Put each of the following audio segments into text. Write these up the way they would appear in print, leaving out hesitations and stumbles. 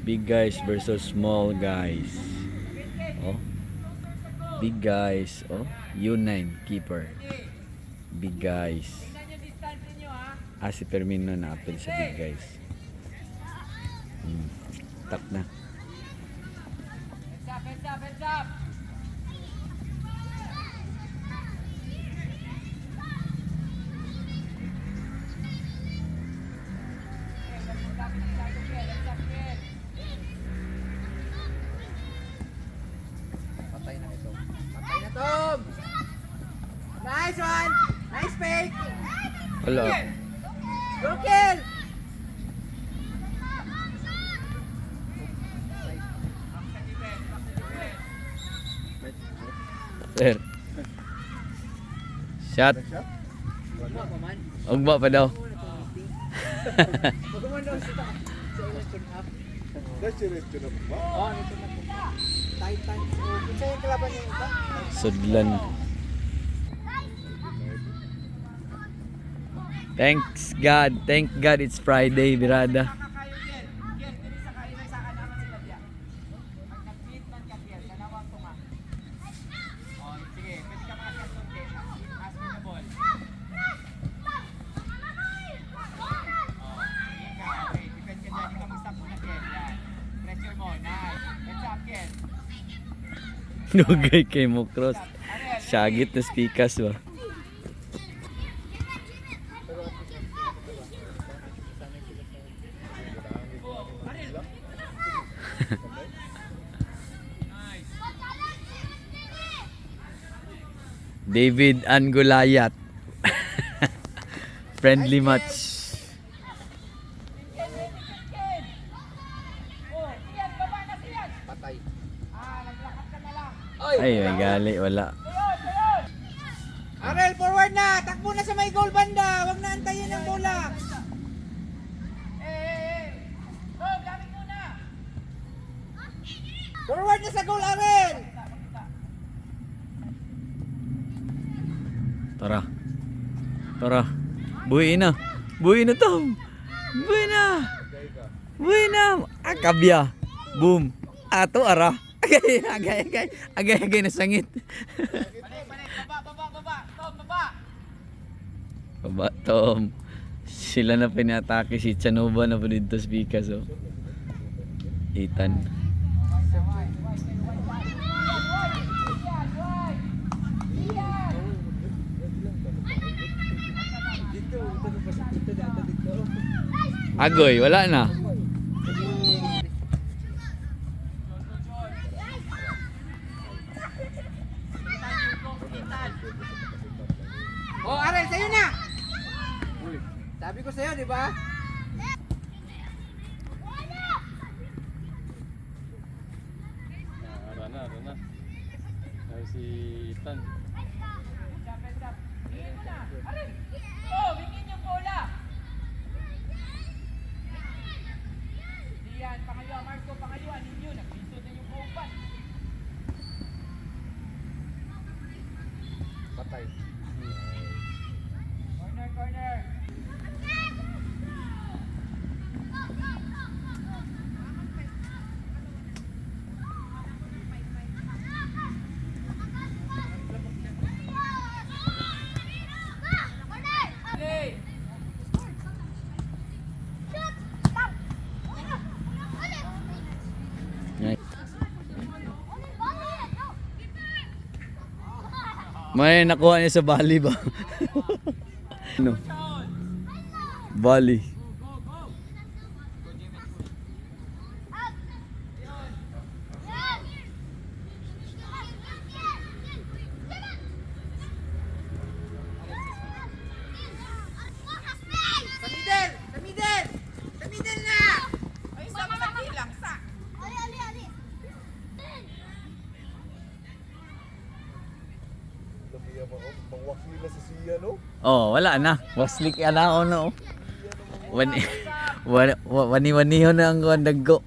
Big guys versus small guys. Oh. Big guys. Oh. U9 keeper. Big guys. Si Permino na apel sa big guys. Tak na. Heads up. Patay na ito. Patay na Tom. Nice one. Nice fake. Wala. Go kill. Sir. Shot. Ugba pa daw. Pagkaman daw sa election up. That's your election up. Oh, nito na po. Titan. Kung sa'yo kalaban yung iba? Sudlan. Thank God it's Friday, birada. Dugay kay mo cross. Syagit na speakers ba. David and Goliath. Friendly match. Patay. Ay, may gali, wala. Arel, forward na! Takbo na sa may goal banda! Huwag na antayin ang bola! Forward na sa goal, Arel! Tara. Buhay na. Tom. Buhay na. Akabya. Boom. Ato ara. Agay na sangit. Baba, Tom. Sila na pinatake si Chanova na po dito speakers, oh. Ethan. Agoy, wala na. Oh, Arel, sa'yo na! Sabi ko sa'yo, di ba? Rana. Ay si Ethan. Arel! Oh, bingin yung bola! Diyan, pangayo, Marco, pangayo, ninyo, nagpiso na yung kaupan. Patay. Corner. May nakuha niya sa Bali ba? Ano? Bali. Sa middle na! Ay, sama sa kilang, sa! Ali. Labiya mo, pangwak nila sa siya, no? Oh, wala na. Waslik na ako no. Wani-waniho na ang daggo.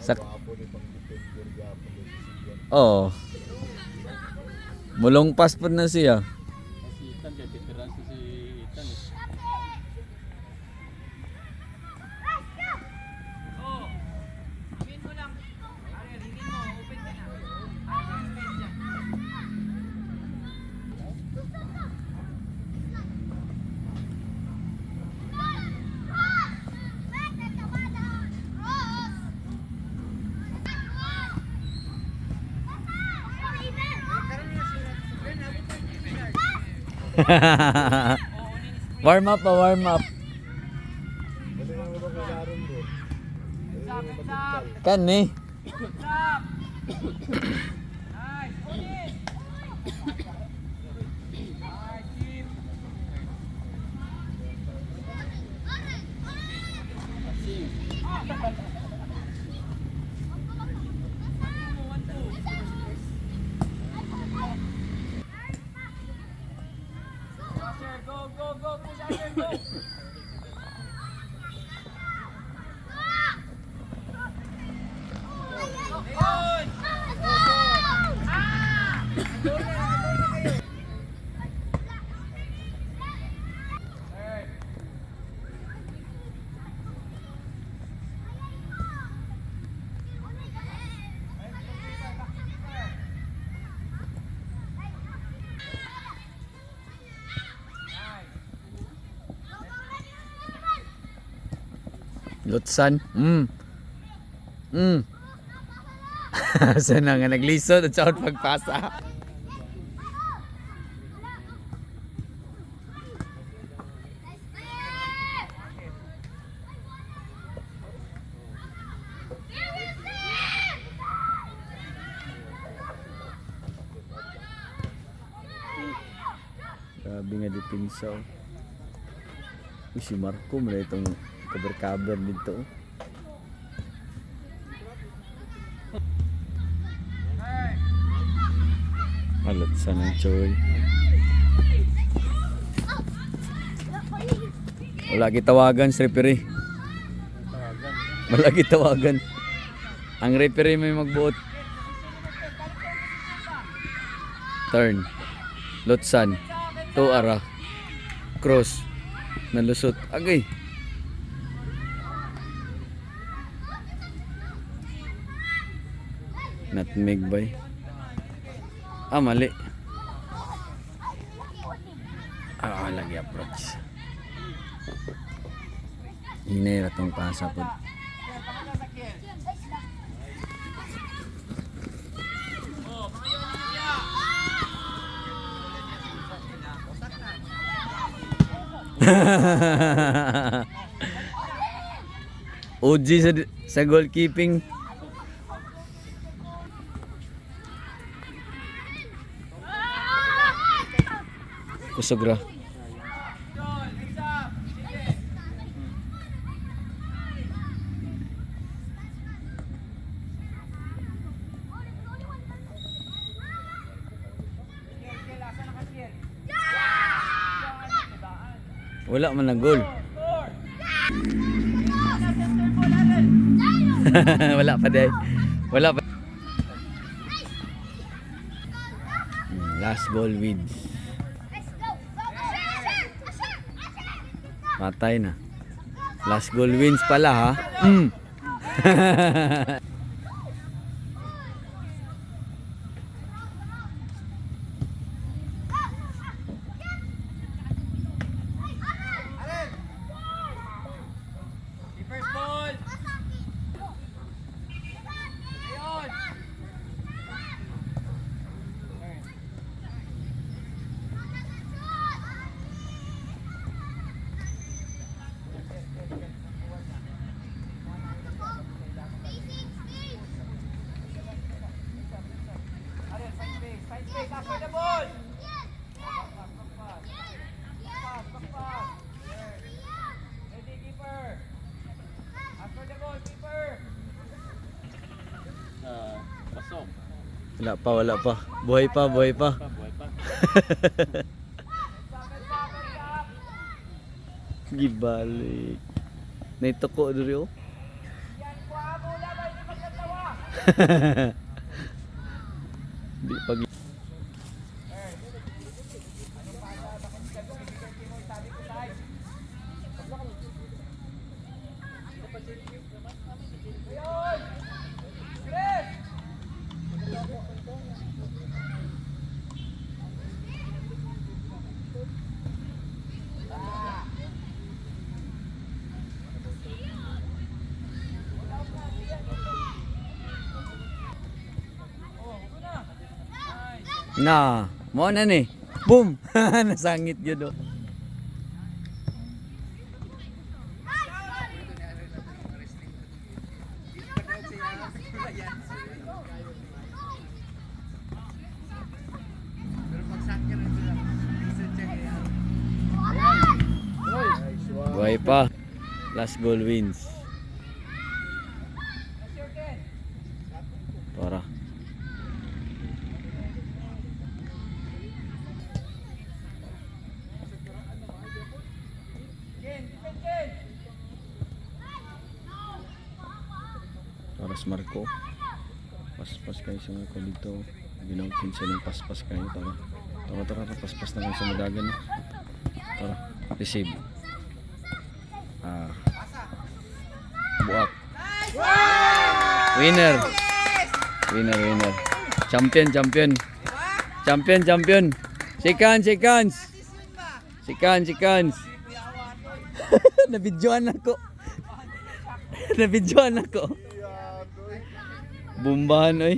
Sak. Oh. Mulong pass po na siya. Si Ethan, kaya veteran si Ethan. Warm up pa, warm up. Kan nih. Lutsan. Sana nga naglisod at sa pagpasa. Grabe nga depensa. Si Marco mula itong cover dito. Alat sana choy. Wala gitawagan si referee. Wala gitawagan. Ang referee may magbuot. Turn. Lutsan. Tuara. Cross. Nalusot. Agay. Nutmeg bay. Mali. Lagi approach. Hinera tong pasa po. OG sa goalkeeping. Kusugra. Wala man na goal. Wala pa day. Wala pa. Last goal wins. Patay na. Last goal wins pala ha. Pasok. Wala pa. Buhay pa. Buhay pa. Gibalik. Naitoko diri oh. Di pag na, mo na ni. Boom! Nasangit yun, oh. Pero pag sakya rin sila, minsan siya kaya. Nice one. Buhay pa. Last goal wins. Tara. Taras Marco. Paspas kayo sa Marco dito. Ginautin sa ng paspas kayo. Tara, paspas na kayo sa madagan. Tara, receive. Buak. Winner. Winner. Champion. Shake hands. Nabidyoan ako. Bumbahan, oy.